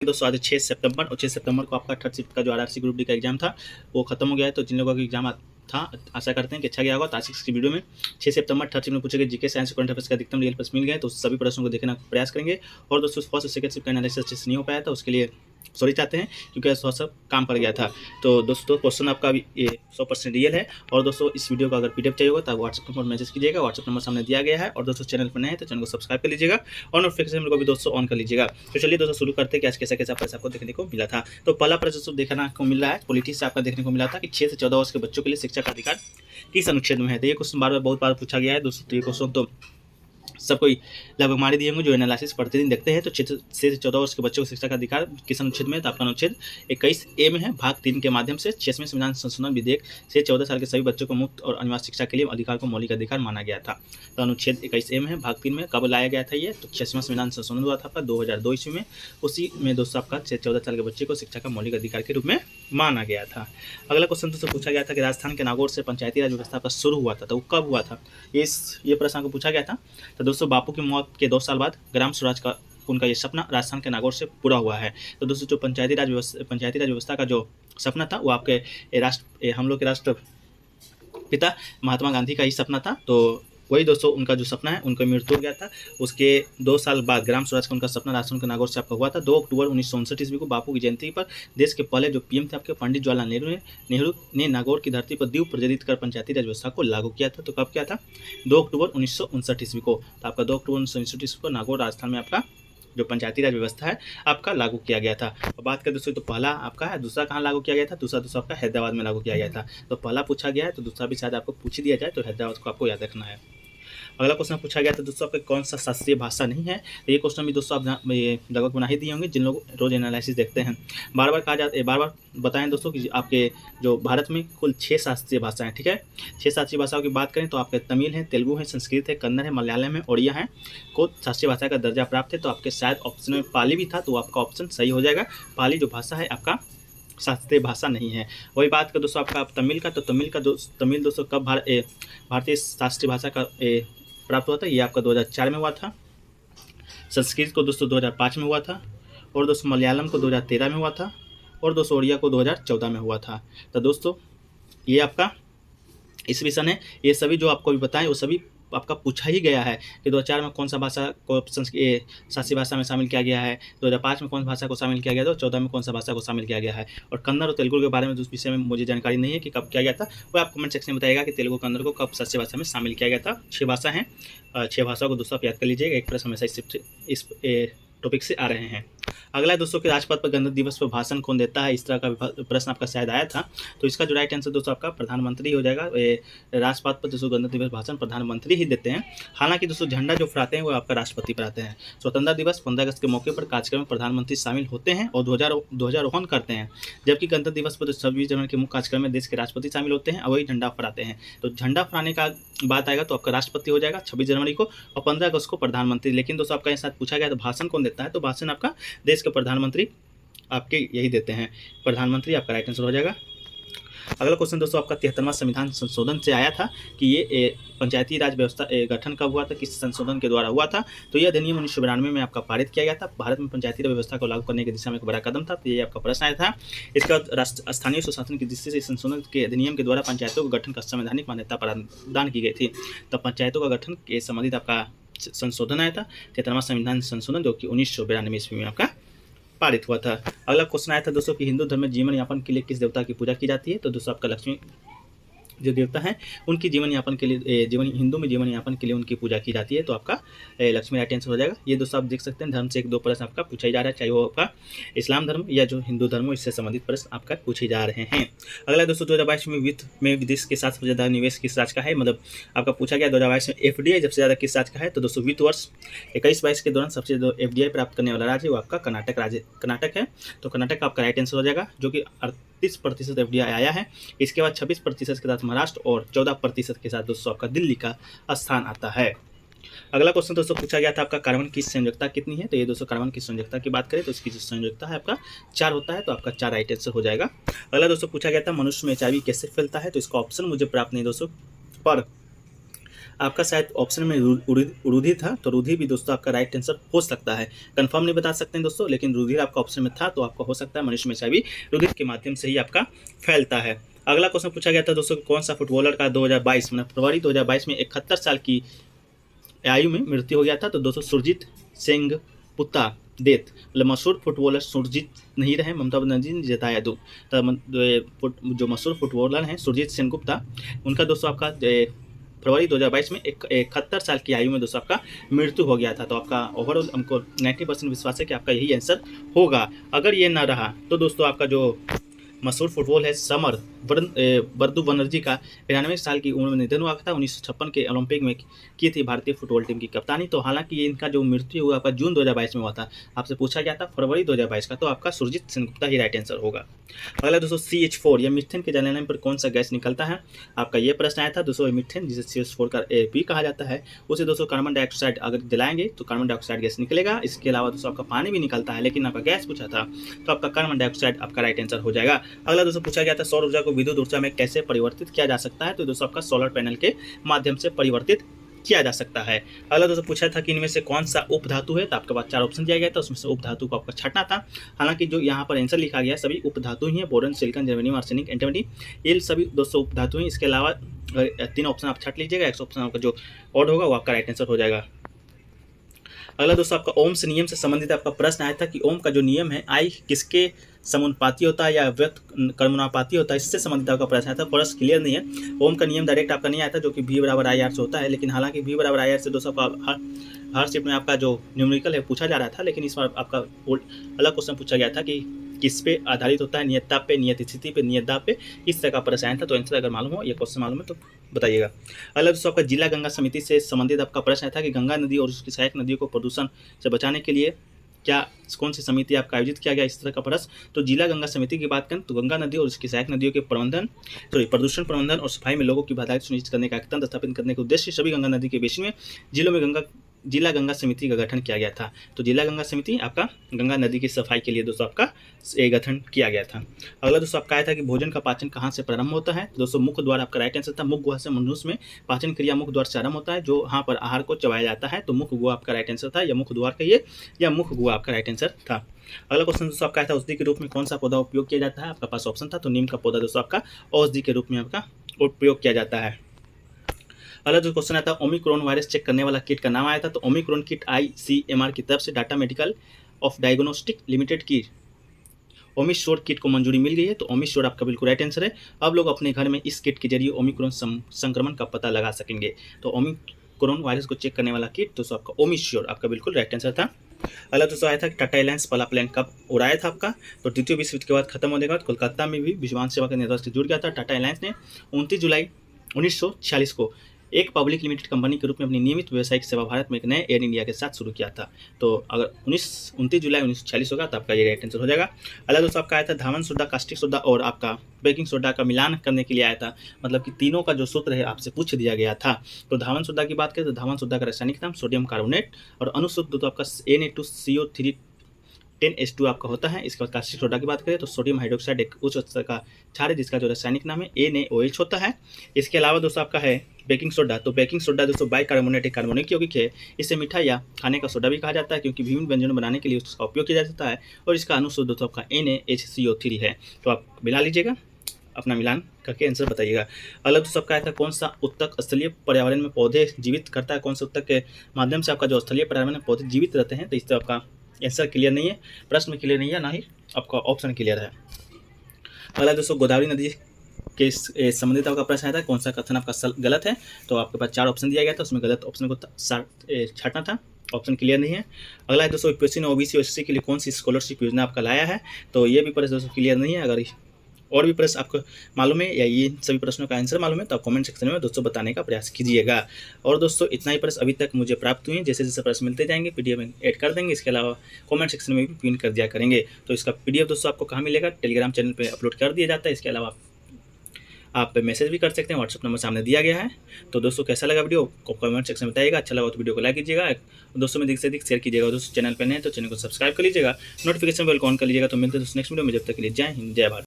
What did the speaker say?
दोस्तों आज 6 सितंबर और 6 सितंबर को आपका थर्ड शिफ्ट का जो आरआरसी ग्रुप डी का एग्जाम था वो खत्म हो गया है। तो जिन लोगों का एग्जाम था आशा करते हैं कि अच्छा गया होगा। तो आज की वीडियो में 6 सितंबर थर्ड शिफ्ट में पूछे गए जीके साइंस करंट अफेयर्स का अधिकतम रियल प्रश्न मिल गए, तो सभी प्रश्नों को देखने का प्रयास करेंगे। और दोस्तों फर्स्ट और सेकंड शिफ्ट का एनालिसिस अच्छे से नहीं हो पाया था, उसके लिए सॉरी चाहते हैं क्योंकि थोड़ा सा काम पड़ गया था। तो दोस्तों क्वेश्चन आपका अभी ये 100% रियल है। और दोस्तों इस वीडियो का अगर पीडीएफ चाहिए होगा तो व्हाट्सएप नंबर मैसेज कीजिएगा, व्हाट्सएप नंबर सामने दिया गया है। और दोस्तों चैनल पर नए हैं तो चैनल को सब्सक्राइब कर लीजिएगा और नोटिफिकेशन को भी दोस्तों ऑन कर लीजिएगा। तो चलिए दोस्तों शुरू करते हैं कि आज कैसा कैसा प्रश्न आपको देखने को मिला था। तो पहला प्रश्न दोस्तों देखना को मिल रहा है पॉलिटिक्स से आपका देखने को मिला था कि 6 से 14 वर्ष के बच्चों के लिए शिक्षा का अधिकार किस अनुच्छेद में है। तो ये क्वेश्चन बार बार बहुत बार पूछा गया है दोस्तों। तो ये क्वेश्चन तो सबको लगभग मारे दिए होंगे जो एनालिसिस प्रतिदिन देखते हैं। तो 6 से 14 वर्ष के बच्चों को शिक्षा का अधिकार किस अनुच्छेद में है, तो आपका अनुच्छेद 21A में है। भाग 3 के माध्यम से 6वें संविधान संशोधन विधेयक से 14 साल के सभी बच्चों को मुफ्त और अनिवार्य शिक्षा के लिए अधिकार को मौलिक अधिकार माना गया था। तो अनुच्छेद 21A में है, भाग 3 में। कब लाया गया था ये, तो 6वें संविधान संशोधन हुआ था आपका 2002 ईस्वी में। उसी में दोस्तों आपका 14 साल के बच्चे को शिक्षा का मौलिक अधिकार के रूप में माना गया था। अगला क्वेश्चन दोस्तों पूछा गया था कि राजस्थान के नागौर से पंचायती राज व्यवस्था का शुरू हुआ था, तो वो कब हुआ था, ये प्रश्न को पूछा गया था। तो दोस्तों बापू की मौत के 2 साल बाद ग्राम स्वराज का उनका ये सपना राजस्थान के नागौर से पूरा हुआ है। तो दोस्तों जो पंचायती राज व्यवस्था का जो सपना था वो आपके हम लोग के राष्ट्रपिता महात्मा गांधी का ही सपना था। तो वही दोस्तों उनका जो सपना है, उनका मृत्यु हो गया था। उसके 2 साल बाद ग्राम स्वराज का उनका सपना राजस्थान के नागौर से आपका हुआ था। 2 अक्टूबर 1959 ईस्वी को बापू की जयंती पर देश के पहले जो पीएम थे आपके पंडित जवाहरलाल नेहरू ने नागौर की धरती पर दीप प्रज्वलित कर पंचायती राज व्यवस्था को लागू किया था। तो कब किया था, 2 अक्टूबर 1959 ईस्वी को। तो आपका 2 अक्टूबर 1959 ईस्वी को नागौर राजस्थान में आपका जो पंचायती राज व्यवस्था है आपका लागू किया गया था। और बात करें दोस्तों तो पहला आपका है, दूसरा कहाँ लागू किया गया था, दूसरा आपका हैदराबाद में लागू किया गया था। तो पहला पूछा गया है तो दूसरा भी शायद आपको पूछ ही दिया जाए, तो हैदराबाद को आपको याद रखना है। अगला क्वेश्चन पूछा गया था दोस्तों आपका कौन सा शास्त्रीय भाषा नहीं है। तो ये क्वेश्चन भी दोस्तों आप लगभग बना ही दिए होंगे जिन लोग रोज एनालिसिस देखते हैं। बार बार बताएं दोस्तों कि आपके जो भारत में कुल 6 शास्त्रीय भाषाएं, ठीक है। 6 शास्त्रीय भाषाओं की बात करें तो आपके तमिल है, तेलुगु है, संस्कृत है, कन्नड़ है, मलयालम है, उड़िया है को शास्त्रीय भाषा का दर्जा प्राप्त है। तो आपके शायद ऑप्शन में पाली भी था, तो आपका ऑप्शन सही हो जाएगा। पाली जो भाषा है आपका शास्त्रीय भाषा नहीं है। वही बात कर दोस्तों आपका तमिल का, तो तमिल दोस्तों कब भारतीय शास्त्रीय भाषा का प्राप्त हुआ था, ये आपका 2004 में हुआ था। संस्कृत को दोस्तों 2005 में हुआ था। और दोस्तों मलयालम को 2013 में हुआ था। और दोस्तों उड़िया को 2014 में हुआ था। तो दोस्तों ये आपका इस विषय है, ये सभी जो आपको भी बताएं वो सभी आपका पूछा ही गया है कि 2004 में कौन सा भाषा को शास्त्रीय भाषा में शामिल किया गया है, 2005 में कौन सा भाषा को शामिल किया गया था, 2014 में कौन सा भाषा को शामिल किया गया है। और कन्नड़ और तेलुगु के बारे में उस विषय में मुझे जानकारी नहीं है कि कब किया गया था, वो आप कमेंट सेक्शन में बताइएगा कि तेलुगु कन्नड़ को कब शास्त्रीय भाषा में शामिल किया गया था। 6 भाषा हैं, 6 भाषाओं को दोस्तों आप याद कर लीजिएगा, एक प्रश्न हमेशा इस टॉपिक से आ रहे हैं। अगला दोस्तों कि राजपथ पर गणतंत्र दिवस पर भाषण कौन देता है, इस तरह का प्रश्न आपका शायद आया था। तो इसका जो राइट आंसर दोस्तों आपका प्रधानमंत्री हो जाएगा। राजपथ पर दोस्तों गणतंत्र दिवस भाषण प्रधानमंत्री ही देते हैं। हालांकि दोस्तों झंडा जो फहराते हैं वो आपका राष्ट्रपति फहराते हैं। स्वतंत्रता दिवस 15 अगस्त के मौके पर कार्यक्रम में प्रधानमंत्री शामिल होते हैं और ध्वजारोहण करते हैं, जबकि गणतंत्र दिवस पर 26 जनवरी के मुख्य कार्यक्रम में देश के राष्ट्रपति शामिल होते हैं और वही झंडा फहराते हैं। तो झंडा फहराने का बात आएगा तो आपका राष्ट्रपति हो जाएगा 26 जनवरी को, और 15 अगस्त को प्रधानमंत्री। लेकिन दोस्तों आपका साथ पूछा गया तो भाषण कौन देता है, तो भाषण आपका देश के प्रधानमंत्री आपके यही देते हैं, प्रधानमंत्री आपका राइट आंसर हो जाएगा। अगला क्वेश्चन दोस्तों आपका 73वां संविधान संशोधन से आया था कि ये पंचायती राज व्यवस्था गठन कब हुआ था, किस संशोधन के द्वारा हुआ था। तो यह अधिनियम 1992 में आपका पारित किया गया था। भारत में पंचायती राज व्यवस्था को लागू करने की दिशा में एक बड़ा कदम था। तो ये आपका प्रश्न आया था। इसका स्थानीय सुशासन की दृष्टि से संशोधन के अधिनियम के द्वारा पंचायतों के गठन का संवैधानिक मान्यता प्रदान की गई थी। तो पंचायतों का गठन के संबंधित आपका संशोधन आया था 73वां संविधान संशोधन, जो कि 1992 ईस्वी में आपका पारित हुआ था। अगला क्वेश्चन आया था दोस्तों कि हिंदू धर्म में जीवन यापन के लिए किस देवता की पूजा की जाती है। तो दोस्तों आपका लक्ष्मी जो देवता है उनकी जीवन यापन के लिए हिंदू में जीवन यापन के लिए उनकी पूजा की जाती है। तो आपका लक्ष्मी राइट आंसर हो जाएगा। ये दोस्तों आप देख सकते हैं धर्म से 1-2 प्रश्न आपका पूछा ही जा रहा है, चाहे वो आपका इस्लाम धर्म या जो हिंदू धर्म हो, इससे संबंधित प्रश्न आपका पूछे जा रहे हैं। अगला दोस्तों 2022 में वित्त में विदेश के साथ सबसे ज़्यादा निवेश किस राज्य का है, मतलब आपका पूछा गया 2022 में एफडीआई सबसे ज़्यादा किस राज्य का है। तो दोस्तों वित्त वर्ष 21-22 के दौरान सबसे ज़्यादा एफडीआई प्राप्त करने वाला राज्य वो आपका कर्नाटक है। तो कर्नाटक आपका राइट आंसर हो जाएगा, जो कि 38% एफडीआई आया है। इसके बाद 26% के साथ महाराष्ट्र और 14% के साथ दोस्तों आपका दिल्ली का स्थान आता है। अगला क्वेश्चन दोस्तों पूछा गया था आपका कार्बन की संयोजकता कितनी है। तो ये दोस्तों कार्बन की संयोजकता की बात करें तो इसकी जो संयोजकता है आपका 4 होता है। तो आपका 4 राइट आंसर हो जाएगा। अगला दोस्तों पूछा गया था मनुष्य में एचआईवी कैसे फैलता है। तो इसका ऑप्शन मुझे प्राप्त नहीं दोस्तों, पर आपका शायद ऑप्शन में रुधिर था, तो रुधिर भी दोस्तों आपका राइट आंसर हो सकता है। कंफर्म नहीं बता सकते हैं दोस्तों, लेकिन रुधिर आपका ऑप्शन में था, तो आपका हो सकता है मनुष्य में HIV रुधिर के माध्यम से ही आपका फैलता है। अगला क्वेश्चन पूछा गया था दोस्तों, कौन सा फुटबॉलर का 2022 मतलब फरवरी 2022 में 71 साल की आयु में मृत्यु हो गया था? तो दोस्तों सुरजीत सेंगपुता डेथ, मतलब मशहूर फुटबॉलर सुरजीत नहीं रहे, ममता बनर्जी ने जिताया दो। जो मशहूर फुटबॉलर हैं सुरजीत सेनगुप्ता, उनका दोस्तों आपका फरवरी 2022 में 71 साल की आयु में दोस्तों आपका मृत्यु हो गया था। तो आपका ओवरऑल हमको 90% विश्वास है कि आपका यही आंसर होगा। अगर ये ना रहा तो दोस्तों आपका जो मशहूर फुटबॉल है समर बरदू बनर्जी का 93 साल की उम्र में निधन हुआ था। 1956 के ओलंपिक में की थी भारतीय फुटबॉल टीम की कप्तानी। तो हालांकि ये इनका जो मृत्यु हुआ आपका जून 2022 में हुआ था, आपसे पूछा गया था फरवरी 2022 का, तो आपका सुरजीत सेनगुप्ता ही राइट आंसर होगा। अगला दोस्तों CH4 या मीथेन के जलाने पर कौन सा गैस निकलता है? आपका ये प्रश्न आया था दोस्तों। मीथेन जिसे CH4 का भी कहा जाता है, उसे दोस्तों कार्बन डाइऑक्साइड अगर जलाएंगे तो कार्बन डाइऑक्साइड गैस निकलेगा। इसके अलावा दोस्तों आपका पानी भी निकलता है, लेकिन आपका गैस पूछा था तो आपका कार्बन डाइऑक्साइड आपका राइट आंसर हो जाएगा। अगला दोस्तों पूछा गया था सौर ऊर्जा को विद्युत ऊर्जा में कैसे परिवर्तित किया जा सकता है? तो दोस्तों आपका सोलर पैनल के माध्यम से परिवर्तित किया जा सकता है। अगला दोस्तों पूछा था कि इनमें से कौन सा उपधातु है? तो आपके पास 4 ऑप्शन दिया गया था, उसमें से उपधातु को आपका छांटना था। हालांकि जो यहाँ पर आंसर लिखा गया सभी उपधातु ही है, boron, silicon, germanium, arsenic, antimony, ये सभी दोस्तों उपधातु हैं। इसके अलावा 3 ऑप्शन आप छांट लीजिएगा, एक ऑप्शन आपका जो ऑड होगा वो आपका राइट आंसर हो जाएगा। अगला दोस्तों आपका ओम से नियम से संबंधित आपका प्रश्न आया था कि ओम का जो नियम है आई किसके समानुपाती होता है या व्यक्त कर्मणापाती होता है, इससे संबंधित आपका प्रश्न आया था। प्रश्न क्लियर नहीं है। ओम का नियम डायरेक्ट आपका नहीं आया था, जो कि V = IR से होता है, लेकिन हालांकि V = IR से दोस्तों आपका हर शिफ्ट में आपका जो न्यूमेरिकल है पूछा जा रहा था, लेकिन इस बार आपका अलग क्वेश्चन पूछा गया था कि किस पे आधारित होता है, नियत ताप पे, नियत स्थिति पे, नियत दाब पे, इस तरह का प्रश्न आया था। तो आंसर अगर मालूम हो, ये क्वेश्चन मालूम है तो बताइएगा। अगला दोस्तों आपका जिला गंगा समिति से संबंधित आपका प्रश्न आया था कि गंगा नदी और उसकी सहायक नदियों को प्रदूषण से बचाने के लिए क्या कौन सी समिति आपका आयोजित किया गया, इस तरह का प्रश्न। तो जिला गंगा समिति की बात करें तो गंगा नदी और उसकी सहायक नदियों के प्रदूषण प्रबंधन और सफाई में लोगों की भागीदारी सुनिश्चित करने का तंत्र स्थापित करने के उद्देश्य सभी गंगा नदी के बेसिन में जिलों में जिला गंगा समिति का गठन किया गया था। तो जिला गंगा समिति आपका गंगा नदी की सफाई के लिए दोस्तों आपका गठन किया गया था। अगला दोस्तों आपका आया था कि भोजन का पाचन कहाँ से प्रारंभ होता है? तो दोस्तों मुख द्वार आपका राइट आंसर था। मुख गुहा से मनुष्य में पाचन क्रिया मुख द्वार से आरंभ होता है, जो यहाँ पर आहार को चबाया जाता है। तो मुख गुहा आपका राइट आंसर था, या मुख द्वार कहिए या मुख गुहा आपका राइट आंसर था। अगला क्वेश्चन दोस्तों आपका था औषधि के रूप में कौन सा पौधा उपयोग किया जाता है? आपका पास ऑप्शन था, तो नीम का पौधा दोस्तों आपका औषधि के रूप में आपका उपयोग किया जाता है। अगला जो क्वेश्चन आता है ओमिक्रॉन वायरस चेक करने वाला किट का नाम आया था। तो ओमिक्रॉन किट ICMR की तरफ से Tata medical of diagnostic limited की ओमिश्योर किट को मंजूरी मिल गई है। तो ओमिश्योर आपका बिल्कुल राइट आंसर है। अब लोग अपने घर में इस किट के जरिए ओमिक्रॉन संक्रमण का पता लगा सकेंगे। तो ओमिक्रॉन वायरस को चेक करने वाला किट दोस्तों आपका ओमिश्योर आपका बिल्कुल राइट आंसर था। अगला दोस्तों आया था कि टाटा एयरलाइंस पहला प्लेन कब उड़ाया था आपका? तो द्वितीय विश्व युद्ध के बाद खत्म होने के बाद कोलकाता में भी विमान सेवा के नेतृत्व से जुड़ गया था। टाटा एयरलाइंस ने 29 जुलाई 1946 को एक पब्लिक लिमिटेड कंपनी के रूप में अपनी नियमित व्यावसायिक सेवा भारत में एक नए एयर इंडिया के साथ शुरू किया था। तो अगर 29 जुलाई 1946 होगा तो आपका ये राइट आंसर हो जाएगा। अगला दोस्तों आपका आया था धावन सोडा, कास्टिक सोडा और आपका बेकिंग सोडा का मिलान करने के लिए आया था, मतलब कि तीनों का जो सूत्र है आपसे पूछ दिया गया था। तो धावन सोडा की बात करें तो धावन सोडा का रासायनिक नाम सोडियम कार्बोनेट और अनुसूत्र तो आपका Na2CO3 10H2 आपका होता है। इसके बाद कास्टिक सोडा की बात करें तो सोडियम हाइड्रोक्साइड एक उच्च स्तर का क्षार है जिसका जो रासायनिक नाम है NaOH होता है। इसके अलावा दोस्तों आपका है बेकिंग सोडा। तो बेकिंग सोडा दोस्तों बाइकार्बोनेट एक कार्बोनिक यौगिक है। इसे मीठा या खाने का सोडा भी कहा जाता है क्योंकि विभिन्न व्यंजनों बनाने के लिए उसका उपयोग किया जाता है और इसका अनुसूत्र दोस्तों आपका NaHCO3 है। तो आप मिला लीजिएगा, अपना मिलान करके आंसर बताइएगा। अगला दोस्तों आपका आया था कौन सा उत्तक स्थलीय पर्यावरण में पौधे जीवित करता है? कौन सा उत्तक के माध्यम से आपका जो स्थलीय पर्यावरण में पौधे जीवित रहते हैं? तो इस तरह आपका आंसर क्लियर नहीं है, प्रश्न में क्लियर नहीं है, ना ही आपका ऑप्शन क्लियर है। अगला दोस्तों गोदावरी नदी के संबंधित आपका प्रश्न आया था कौन सा कथन आपका गलत है? तो आपके पास 4 ऑप्शन दिया गया था, उसमें गलत ऑप्शन को छांटना था, ऑप्शन क्लियर नहीं है। अगला है दोस्तों यूपीएससी ने OBC और SC के लिए कौन सी स्कॉलरशिप योजना आपका लाया है? तो ये भी प्रश्न दोस्तों क्लियर नहीं है। अगर और भी प्रश्न आपको मालूम है या ये सभी प्रश्नों का आंसर मालूम है तो आप कमेंट सेक्शन में दोस्तों बताने का प्रयास कीजिएगा। और दोस्तों इतना ही प्रश्न अभी तक मुझे प्राप्त हुए हैं, जैसे जैसे प्रश्न मिलते जाएंगे PDF में ऐड कर देंगे। इसके अलावा कमेंट सेक्शन में भी पिन कर दिया करेंगे। तो इसका PDF दोस्तों आपको कहाँ मिलेगा? टेलीग्राम चैनल पर अपलोड कर दिया जाता है। इसके अलावा आप मैसेज भी कर सकते हैं, व्हाट्सअप नंबर सामने दिया गया है। तो दोस्तों कैसा लगा वीडियो को कमेंट सेक्शन में बताइएगा। अच्छा लगा तो वीडियो को लाइक कीजिएगा, दोस्तों में अधिक से अधिक शेयर कीजिएगा। दोस्तों चैनल पर नए हैं तो चैनल को सब्सक्राइब कर लीजिएगा, नोटिफिकेशन बेल ऑन कर लीजिएगा। तो मिलते हैं दोस्तों नेक्स्ट वीडियो में, जब तक के लिए जय हिंद जय भारत।